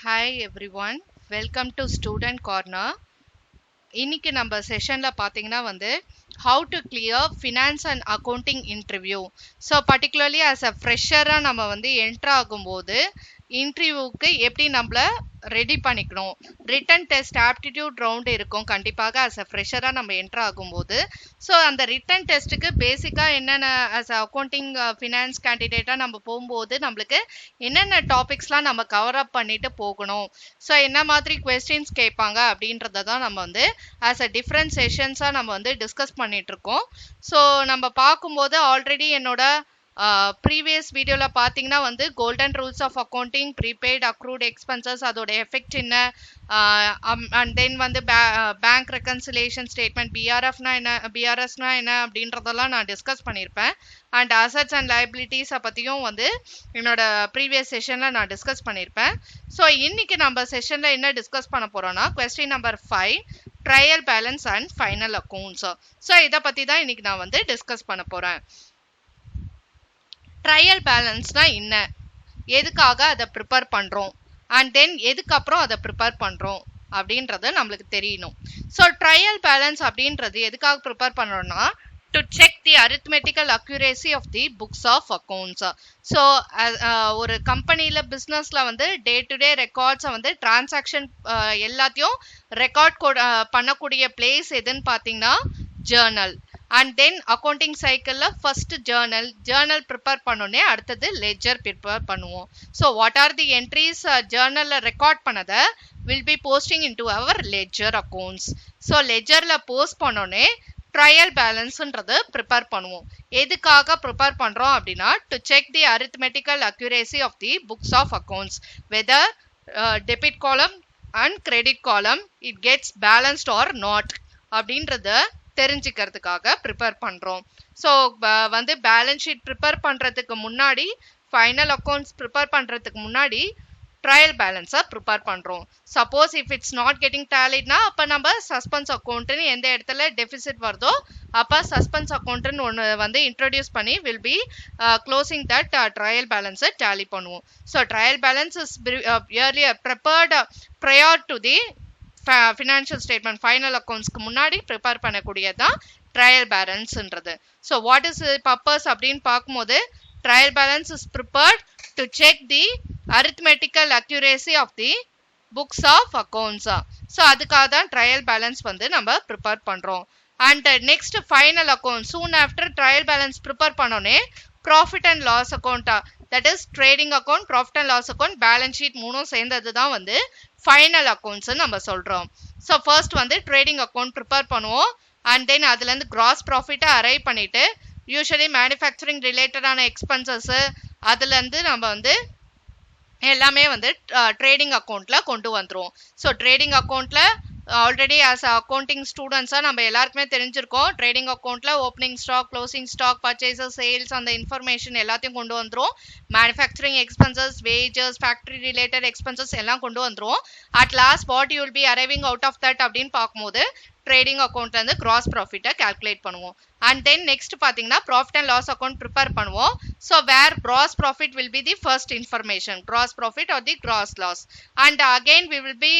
Hi everyone, welcome to Student Corner. இன்னைக்கு நம்ம செஷன்ல பாத்தீங்கன்னா how to clear finance and accounting interview. So particularly as a fresher நம்ம enter ஆகும்போது இன்டர்வியூக்கு எப்படி நம்மள ரெடி பண்ணிக்கணும். ரிட்டன் டெஸ்ட் ஆப்டிடியூட் ரவுண்ட் இருக்கும் கண்டிப்பாக as a fresher நம்ம என்டர் ஆகும்போது. ஸோ அந்த ரிட்டன் டெஸ்ட்டுக்கு பேசிக்காக என்னென்ன as a accounting finance கேண்டிடேட்டா நம்ம போகும்போது நம்மளுக்கு என்னென்ன டாபிக்ஸ்லாம் நம்ம கவர் அப் பண்ணிட்டு போகணும். ஸோ என்ன மாதிரி கொஸ்டின்ஸ் கேட்பாங்க அப்படின்றத தான் நம்ம as a டிஃப்ரெண்ட் செஷன்ஸாக நம்ம டிஸ்கஸ் பண்ணிட்டு இருக்கோம். ஸோ நம்ம பார்க்கும்போது ஆல்ரெடி என்னோட ப்ரீவியஸ் வீடியோவில் பார்த்தீங்கன்னா golden rules of accounting, prepaid, accrued expenses, அதோட எஃபெக்ட் என்ன, and then bank reconciliation statement, பிஆர்எஃப்னா என்ன, பிஆர்எஸ்னா என்ன அப்படின்றதெல்லாம் நான் டிஸ்கஸ் பண்ணியிருப்பேன். அண்ட் அசட்ஸ் அண்ட் லைபிலிட்டிஸை பற்றியும் என்னோட ப்ரீவியஸ் செஷனில் நான் டிஸ்கஸ் பண்ணியிருப்பேன். ஸோ இன்னைக்கு நம்ம செஷனில் என்ன டிஸ்கஸ் பண்ண போகிறோம்னா question number 5, trial balance and final accounts. So இதை பற்றி தான் இன்னைக்கு நான் டிஸ்கஸ் பண்ண போகிறேன். ட்ரையல் பேலன்ஸ்னா என்ன, எதுக்காக அதை ப்ரிப்பேர் பண்ணுறோம், அண்ட் தென் எதுக்கப்புறம் அதை ப்ரிப்பேர் பண்ணுறோம் அப்படின்றது நம்மளுக்கு தெரியணும். ஸோ ட்ரையல் பேலன்ஸ் அப்படின்றது எதுக்காக ப்ரிப்பேர் பண்ணுறோம்னா to check the arithmetical accuracy of the books of accounts. So ஒரு கம்பெனியில் பிஸ்னஸில் டே டு டே ரெக்கார்ட்ஸை டிரான்சாக்ஷன் எல்லாத்தையும் ரெக்கார்ட் பண்ணக்கூடிய பிளேஸ் எதுன்னு பார்த்தீங்கன்னா ஜேர்னல். அண்ட் தென் அக்கௌண்டிங் சைக்கிளில் ஃபர்ஸ்ட் ஜேர்னல் ப்ரிப்பேர் பண்ணோன்னே அடுத்தது லெஜர் ப்ரிப்பேர் பண்ணுவோம். So what are the entries ஜேர்னலில் ரெக்கார்ட் பண்ணதை will be posting into our ledger accounts. So லெஜரில் போஸ்ட் பண்ணோன்னே ட்ரையல் பேலன்ஸ்ன்றது ப்ரிப்பேர் பண்ணுவோம். எதுக்காக ப்ரிப்பேர் பண்ணுறோம் அப்படின்னா to check the arithmetical accuracy of the books of accounts, whether debit column and credit column it gets balanced or not அப்படின்றத தெரிஞ்சுக்கிறதுக்காக prepare பண்ணுறோம். ஸோ பேலன்ஸ் ஷீட் ப்ரிப்பேர் பண்ணுறதுக்கு முன்னாடி, ஃபைனல் அக்கௌண்ட்ஸ் ப்ரிப்பேர் பண்ணுறதுக்கு முன்னாடி ட்ரையல் பேலன்ஸை ப்ரிப்பேர் பண்ணுறோம். Suppose if it's not getting டேலிட்னா அப்போ நம்ம சஸ்பென்ஸ் அக்கௌண்ட்டுன்னு எந்த இடத்துல டெபிசிட் வருதோ அப்போ சஸ்பென்ஸ் அக்கௌண்ட்டுன்னு ஒன்று இன்ட்ரடியூஸ் பண்ணி will be closing that trial பேலன்ஸை டேலி பண்ணுவோம். So trial balance is earlier prepared prior to the financial statement, final அக்கௌண்ட்ஸ்க்கு முன்னாடி ப்ரிப்பேர் பண்ணக்கூடியதான் ட்ரையல் பேலன்ஸ்ன்றது. ஸோ வாட் இஸ் பர்பஸ் அப்படின்னு பார்க்கும்போது trial balance is prepared to check the arithmetical accuracy of the books of accounts. So அதுக்காக தான் trial balance நம்ம prepare பண்ணுறோம். And next final account, soon after trial balance prepare பண்ணோன்னே profit and loss அக்கௌண்ட்டா, that is trading account, profit and loss account, balance sheet மூணும் சேர்ந்தது தான் final accounts நம்ம சொல்கிறோம். So first trading account prepare பண்ணுவோம். அண்ட் தென் அதுலேருந்து gross ப்ராஃபிட்டை அரைவ் பண்ணிவிட்டு யூஸ்வலி மேனுஃபேக்சரிங் ரிலேட்டடான எக்ஸ்பென்சஸ்ஸு அதுலேருந்து நம்ம எல்லாமே ட்ரேடிங் அக்கௌண்ட்டில் கொண்டு வந்துடுவோம். ஸோ ட்ரேடிங் அக்கௌண்ட்டில் ஆல்ரெடி ஆஸ் அக்கௌண்டிங் ஸ்டூடெண்ட்ஸாக நம்ம எல்லாருக்குமே தெரிஞ்சிருக்கோம். ட்ரேடிங் அக்கௌண்ட்டில் opening stock, closing stock, purchases, sales அந்த இன்ஃபர்மேஷன் எல்லாத்தையும் கொண்டு வந்துடும். Manufacturing expenses, wages, factory related expenses எல்லாம் கொண்டு வந்துடும். At last what you will be arriving out of that அப்படின்னு பார்க்கும்போது ட்ரேடிங் அக்கௌண்ட்லேருந்து கிராஸ் ப்ராஃபிட்டை கால்குலேட் பண்ணுவோம். அண்ட் தென் நெக்ஸ்ட் பார்த்தீங்கன்னா profit and loss account prepare பண்ணுவோம். So where gross profit will be the first information, gross profit or the gross loss. And again we will be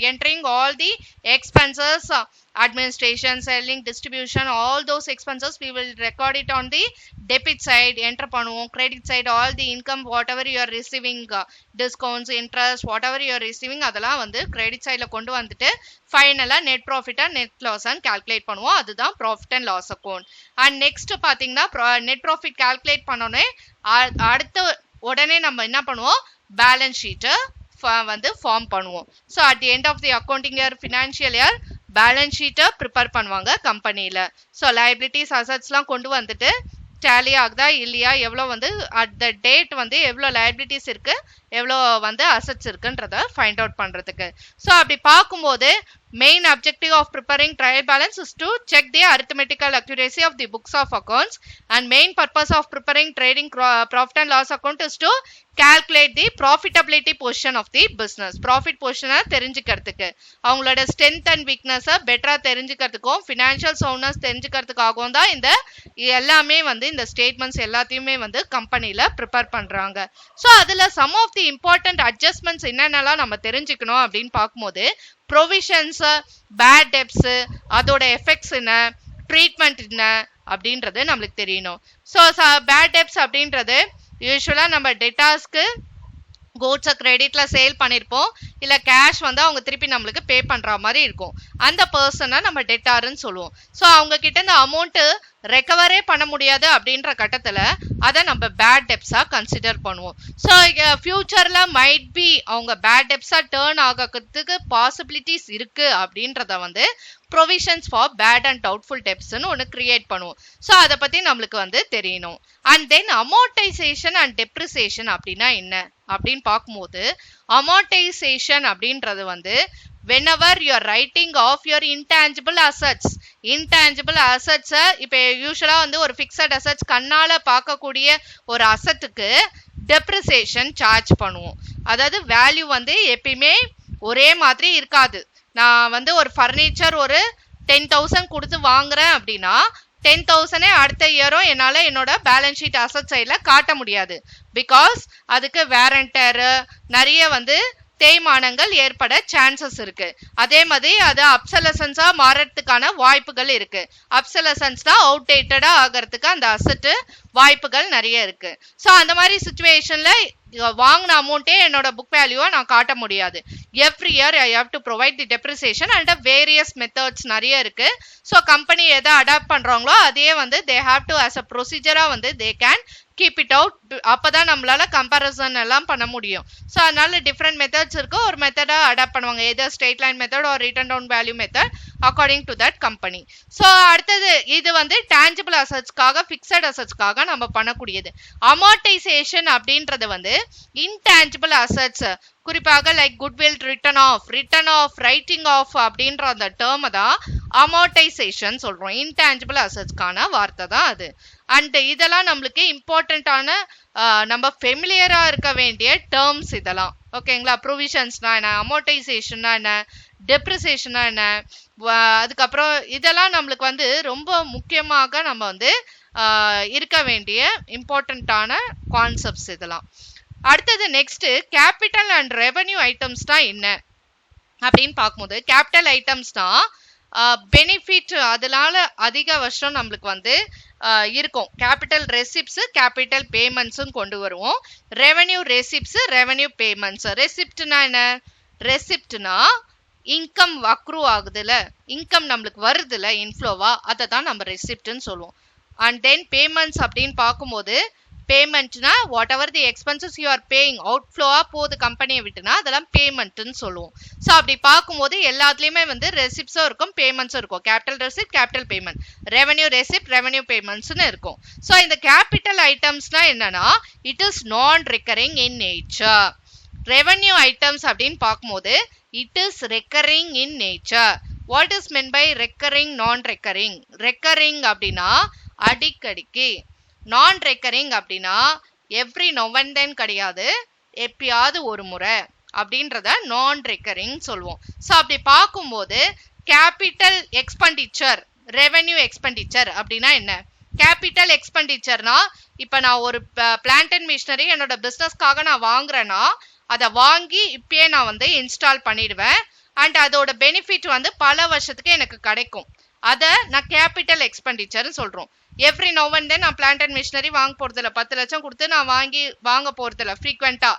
entering all the expenses, administration, selling, distribution, all those expenses we will record it on the debit side, enter பண்ணுவோம். credit side all the income whatever you are receiving, discounts, interest whatever you are receiving அதெல்லாம் credit sideல கொண்டு வந்துட்டு ஃபைனலாக net ப்ராஃபிட்டா net லாஸான்னு calculate பண்ணுவோம். அதுதான் profit and loss account. And next பார்த்தீங்கன்னா நெட் ப்ராஃபிட் கால்குலேட் பண்ணோன்னே அடுத்த உடனே நம்ம என்ன பண்ணுவோம், பேலன்ஸ் ஷீட்டை ஃபார்ம் பண்ணுவோம். So at the end of the accounting year, financial year balance ஷீட்டை ப்ரிப்பேர் பண்ணுவாங்க கம்பெனியில். ஸோ லைபிலிட்டிஸ், அசட்ஸ்லாம் கொண்டு வந்துட்டு டேலி ஆகுதா இல்லையா, எவ்வளோ அட் த டேட் எவ்வளோ லைபிலிட்டிஸ் இருக்குது, எவ்வளோ அசட்ஸ் இருக்குன்றத ஃபைண்ட் அவுட் பண்ணுறதுக்கு. ஸோ அப்படி பார்க்கும்போது Main objective of preparing trial balance is to check the arithmetical accuracy of the books of accounts, and main purpose of preparing trading profit and loss account is to calculate the profitability portion of the business. Profit portion தெரிஞ்சிக்கிறதுக்கு, அவங்களோட strength and weakness பெட்டரா தெரிஞ்சிக்கிறதுக்கும், financial soundness தெரிஞ்சிக்கிறதுக்காகவும் தான் இந்த எல்லாமே வந்து இந்த statements எல்லாத்தையுமே வந்து கம்பெனில ப்ரிப்பேர் பண்றாங்க. ஸோ அதுல some of the important adjustments என்னென்னலாம் நம்ம தெரிஞ்சுக்கணும் அப்படின்னு பார்க்கும்போது, ப்ரொவிஷன்ஸ், பேட் டெப்ஸ், அதோட எஃபெக்ட்ஸ் என்ன, ட்ரீட்மெண்ட் என்ன அப்படின்றது நம்மளுக்கு தெரியணும். ஸோ பேட் டெப்ஸ் அப்படின்றது யூஸ்வலா நம்ம டெட்டாஸ்க்கு கோட்ஸை கிரெடிட்ல சேல் பண்ணியிருப்போம், இல்லை கேஷ் வந்து அவங்க திருப்பி நம்மளுக்கு பே பண்ற மாதிரி இருக்கும். அந்த பர்சனை நம்ம டெட்டாருன்னு சொல்லுவோம். ஸோ அவங்க கிட்ட இந்த அமௌண்ட்டு ரெக்கவரே பண்ண முடியாது அப்படின்ற கட்டத்தில் அதை நம்ம பேட் டெப்ஸா கன்சிடர் பண்ணுவோம். ஸோ ஃபியூச்சர்ல மைட் பி அவங்க பேட் டெப்ஸா டேர்ன் ஆகிறதுக்கு பாசிபிலிட்டிஸ் இருக்கு அப்படின்றத வந்து provisions for bad and doubtful டெப்ஸ்ன்னு ஒன்று கிரியேட் பண்ணுவோம். ஸோ அதை பற்றி நம்மளுக்கு வந்து தெரியணும். And then amortisation and depreciation அப்படின்னா என்ன அப்படின்னு பார்க்கும்போது, அமோர்டைசேஷன் அப்படின்றது வந்து whenever you are writing off your intangible assets. intangible assets இப்போ யூசுவலா வந்து ஒரு ஃபிக்ஸட் அசெட்ஸ் கண்ணால பார்க்கக்கூடிய ஒரு அசெட்டுக்கு டெப்ரிசியேஷன் சார்ஜ் பண்ணுவோம். அதாவது வேல்யூ வந்து எப்பயுமே ஒரே மாதிரி இருக்காது. நான் வந்து ஒரு ஃபர்னிச்சர் ஒரு 10,000 கொடுத்து வாங்குறேன் அப்படின்னா 10,000 அடுத்த இயரும் என்னால் என்னோட பேலன்ஸ் ஷீட் அசெட் சைடில் காட்ட முடியாது. பிகாஸ் அதுக்கு வேரண்டர் நிறைய வந்து தேய்மானங்கள் ஏற்பட சான்சஸ் இருக்கு. அதே மாதிரி அது அப்சலசன்ஸா மாறறதுக்கான வாய்ப்புகள் இருக்கு. அப்சலசன்ஸ்னா அவுடேட்டடா ஆகிறதுக்கு அந்த அசெட் வாய்ப்புகள் நிறைய இருக்கு. ஸோ அந்த மாதிரி சுச்சுவேஷன்ல வாங்கின அமௌண்ட்டே என்னோட புக் வேல்யூவை நான் காட்ட முடியாது. Every year I have to provide the depreciation and various methods நிறைய இருக்கு. ஸோ கம்பெனி எதை அடாப்ட் பண்றாங்களோ அதையே வந்து they have to as a ப்ரொசீஜரா வந்து they can keep it out. அப்பதான் நம்மளால கம்பேரிசன் எல்லாம் பண்ண முடியும். ஸோ அதனால டிஃப்ரெண்ட் மெத்தட்ஸ் இருக்கு. ஒரு மெத்தடா அடாப்ட் பண்ணுவாங்க, either straight line method or written down value method according to that company. So அடுத்தது இது வந்து டேஞ்சிபிள் அசெட்ஸ்க்காக, ஃபிக்ஸட் அசெட்ஸ்க்காக நம்ம பண்ணக்கூடியது. அமார்டைசேஷன் அப்படின்றது வந்து இன்டேஞ்சிபிள் அசெட்ஸ், குறிப்பாக like goodwill written off writing off அப்படின்ற அந்த டேர்ம் தான் அமார்டைசேஷன் சொல்றோம். இன்டேஞ்சிபிள் அசெட்ஸ்க்கான வார்த்தை தான் அது. அண்ட் இதெல்லாம் நம்மளுக்கு இம்பார்ட்டன்டான நம்ம ஃபெமிலியரா இருக்க வேண்டிய டேர்ம்ஸ் இதெல்லாம். ஓகேங்களா? ப்ரொவிஷன்ஸ்னா என்ன, அமார்டைசேஷன்னா என்ன, டெப்ரிசியேஷனா என்ன, அதுக்கப்புறம் இதெல்லாம் நம்மளுக்கு வந்து ரொம்ப முக்கியமாக நம்ம வந்து இருக்க வேண்டிய இம்பார்ட்டன்டான கான்செப்ட்ஸ் இதெல்லாம். அடுத்தது நெக்ஸ்ட் கேபிட்டல் அண்ட் ரெவென்யூ ஐட்டம்ஸ்னா என்ன அப்படின்னு பார்க்கும்போது, கேபிட்டல் ஐட்டம்ஸ்னா பெனிஃபிட் அதனால அதிக வருஷம் நம்மளுக்கு வந்து இருக்கும். கேபிட்டல் ரெசிப்ட்ஸ், கேபிட்டல் பேமெண்ட்ஸும் கொண்டு வருவோம். Revenue receipts, revenue payments. ரெசிப்ட்னா என்ன? ரெசிப்ட்னா இன்கம் அக்ரூ ஆகுதுல, இன்கம் நம்மளுக்கு வருதுல இன்ஃப்ளோவா, அதை தான் நம்ம ரெசிப்ட்னு சொல்லுவோம். அண்ட் தென் பேமெண்ட்ஸ் அப்படின்னு பார்க்கும்போது, பேமெண்ட்னா whatever the expenses you are paying அவுட்ஃப்ளோவா போகுது கம்பெனியை விட்டுனா அதெல்லாம் பேமெண்ட்னு சொல்லுவோம். ஸோ அப்படி பார்க்கும்போது எல்லாத்துலேயுமே வந்து ரெசிப்ட்ஸும் இருக்கும், பேமெண்ட்ஸும் இருக்கும். Capital receipt, capital payment, revenue receipt, revenue பேமெண்ட்ஸ்னு இருக்கும். ஸோ இந்த கேபிட்டல் ஐட்டம்ஸ்னா என்னன்னா it is non recurring in nature. Revenue items அப்படின்னு பார்க்கும்போது it is recurring in nature. What is meant by recurring, non recurring? Recurring அப்படின்னா அடிக்கடிக்கு, நான் ரெக்கரிங் அப்படின்னா எவ்ரி நவ் அண்ட் தென் கிடையாது, எப்பயாவது ஒரு முறை அப்படின்றத நான் ரெக்கரிங் சொல்லுவோம். ஸோ அப்படி பார்க்கும்போது கேபிட்டல் எக்ஸ்பெண்டிச்சர், ரெவென்யூ எக்ஸ்பெண்டிச்சர் அப்படின்னா என்ன? கேபிட்டல் எக்ஸ்பெண்டிச்சர்னா இப்போ நான் ஒரு பிளான்ட் அண்ட் மிஷினரி என்னோட பிஸ்னஸ்க்காக நான் வாங்குறேன்னா அதை வாங்கி இப்பயே நான் வந்து இன்ஸ்டால் பண்ணிடுவேன். அண்ட் அதோட பெனிஃபிட் வந்து பல வருஷத்துக்கு எனக்கு கிடைக்கும். அதை நான் கேபிட்டல் எக்ஸ்பெண்டிச்சர்னு சொல்கிறோம். எவ்ரி நவ் அண்ட் தென் நான் பிளான்ட் அண்ட் மிஷினரி வாங்க போகிறதில்ல, 10 லட்சம் கொடுத்து நான் வாங்க போகிறதில்ல ஃப்ரீக்வெண்ட்டாக.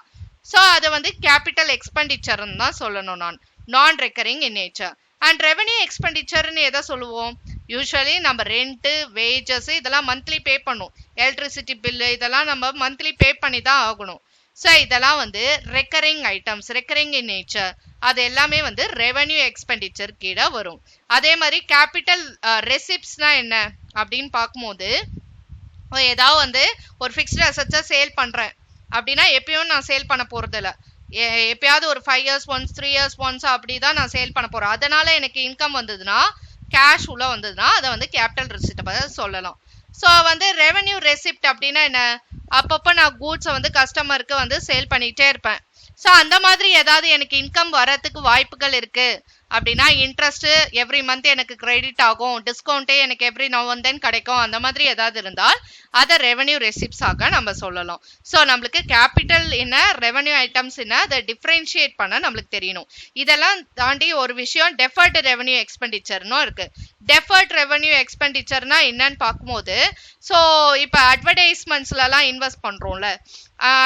ஸோ அதை வந்து கேபிட்டல் எக்ஸ்பெண்டிச்சர்னு தான் சொல்லணும். Non recurring in nature. And revenue எக்ஸ்பெண்டிச்சர்னு எதை சொல்லுவோம்? யூஸ்வலி நம்ம ரெண்ட்டு, வேஜஸ் இதெல்லாம் மந்த்லி பே பண்ணும். எலக்ட்ரிசிட்டி பில்லு இதெல்லாம் நம்ம மந்த்லி பே பண்ணி தான் ஆகணும். ஸோ இதெல்லாம் வந்து recurring items, recurring in nature. அது எல்லாமே வந்து ரெவென்யூ எக்ஸ்பெண்டிச்சர் கீழே வரும். அதே மாதிரி கேபிட்டல் ரெசிப்ட்ஸ்னா என்ன அப்படின்னு பார்க்கும்போது, ஏதாவது வந்து ஒரு ஃபிக்ஸ்டு அசெட்ஸை சேல் பண்ணுறேன் அப்படின்னா எப்பயும் நான் சேல் பண்ண போகிறதில்ல, எப்பயாவது ஒரு 5 இயர்ஸ் ஒன்ஸ் 3 இயர்ஸ் ஒன்ஸ் அப்படிதான் நான் சேல் பண்ண போறேன். அதனால எனக்கு இன்கம் வந்ததுன்னா, கேஷ் உள்ள வந்ததுன்னா அதை வந்து கேபிட்டல் ரெசிப்ட் சொல்லலாம். ஸோ வந்து ரெவென்யூ ரெசிப்ட் அப்படின்னா என்ன? அப்பப்போ நான் கூட்ஸை வந்து கஸ்டமருக்கு வந்து சேல் பண்ணிக்கிட்டே இருப்பேன். ஸோ அந்த மாதிரி ஏதாவது எனக்கு இன்கம் வரதுக்கு வாய்ப்புகள் இருக்கு அப்படின்னா, இன்ட்ரெஸ்ட் எவ்ரி மந்த் எனக்கு கிரெடிட் ஆகும், டிஸ்கவுண்டே எனக்கு எவ்ரி நவ் அண்ட் தென் கிடைக்கும், அந்த மாதிரி ஏதாவது இருந்தால் அதை ரெவென்யூ ரெசிப்ட்ஸ் ஆக நம்ம சொல்லலாம். ஸோ நம்மளுக்கு கேபிட்டல் என்ன, ரெவென்யூ ஐட்டம்ஸ் என்ன, அதை டிஃபரன்ஷியேட் பண்ண நம்மளுக்கு தெரியணும். இதெல்லாம் தாண்டி ஒரு விஷயம் டெஃபர்டு ரெவென்யூ எக்ஸ்பெண்டிச்சர்னு இருக்கு. டெஃபர்ட் ரெவென்யூ எக்ஸ்பெண்டிச்சர்னா என்னன்னு பார்க்கும்போது, ஸோ இப்போ அட்வர்டைஸ்மெண்ட்ஸ்லாம் இன்வெஸ்ட் பண்றோம்ல,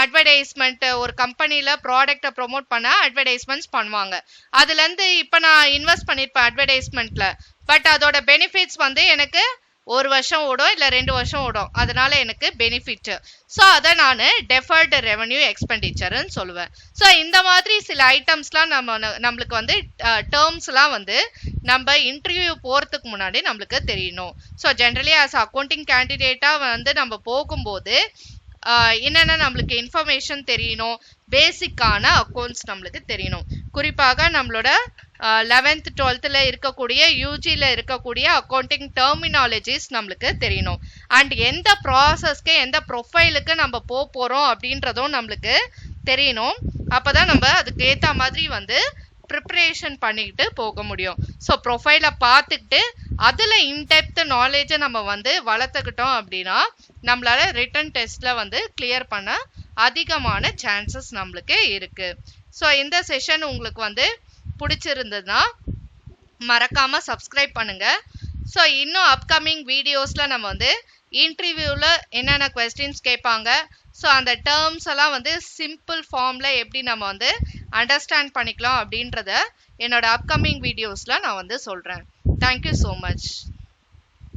அட்வர்டைஸ்மெண்ட் ஒரு கம்பெனில ப்ராடக்ட்டை ப்ரொமோட் பண்ண அட்வர்டைஸ்மெண்ட்ஸ் பண்ணுவாங்க. அதுல இருந்து இப்ப நான் இன்வெஸ்ட் பண்ணிருப்பேன் அட்வர்டைஸ்மெண்ட்ல, பட் அதோட பெனிஃபிட்ஸ் வந்து எனக்கு 1 வருஷம் ஓடும் இல்ல 2 வருஷம் ஓடும், அதனால எனக்கு பெனிஃபிட். ஸோ அதை நான் டெஃபர்டு ரெவென்யூ எக்ஸ்பெண்டிச்சர்னு சொல்லுவேன். ஸோ இந்த மாதிரி சில ஐட்டம்ஸ்லாம் நம்மளுக்கு வந்து டேர்ம்ஸ்லாம் வந்து நம்ம இன்டர்வியூ போறதுக்கு முன்னாடி நம்மளுக்கு தெரியணும். ஸோ ஜென்ரலி ஆஸ் அக்கௌண்டிங் கேண்டிடேட்டா வந்து நம்ம போகும்போது என்னென்ன நம்மளுக்கு இன்ஃபர்மேஷன் தெரியணும், பேசிக்கான அக்கௌண்ட்ஸ் நம்மளுக்கு தெரியணும். குறிப்பாக நம்மளோட 11th 12th இருக்கக்கூடிய யூஜியில் இருக்கக்கூடிய அக்கௌண்டிங் டெர்மினாலஜிஸ் நம்மளுக்கு தெரியணும். அண்ட் எந்த ப்ராசஸ்க்கு எந்த ப்ரொஃபைலுக்கு நம்ம போகிறோம் அப்படின்றதும் நம்மளுக்கு தெரியணும். அப்போதான் நம்ம அதுக்கு ஏற்ற மாதிரி வந்து ப்ரிப்பரேஷன் பண்ணிக்கிட்டு போக முடியும். ஸோ ப்ரொஃபைலை பார்த்துக்கிட்டு அதில் இன்டெப்த் நாலேஜை நம்ம வந்து வளர்த்துக்கிட்டோம் அப்படின்னா நம்மளால ரிட்டன் டெஸ்ட்டில் வந்து கிளியர் பண்ண அதிகமான சான்சஸ் நம்மளுக்கு இருக்கு. ஸோ இந்த செஷன் உங்களுக்கு வந்து பிடிச்சிருந்ததுன்னா மறக்காம சப்ஸ்கிரைப் பண்ணுங்க. ஸோ இன்னும் அப்கமிங் வீடியோஸில் நம்ம வந்து இன்டர்வியூவில் என்னென்ன கொஸ்டின்ஸ் கேட்பாங்க, ஸோ அந்த டேர்ம்ஸ் எல்லாம் வந்து சிம்பிள் ஃபார்மில் எப்படி நம்ம வந்து அண்டர்ஸ்டாண்ட் பண்ணிக்கலாம் அப்படின்றத என்னோட அப்கமிங் வீடியோஸில் நான் வந்து சொல்கிறேன். Thank you so much.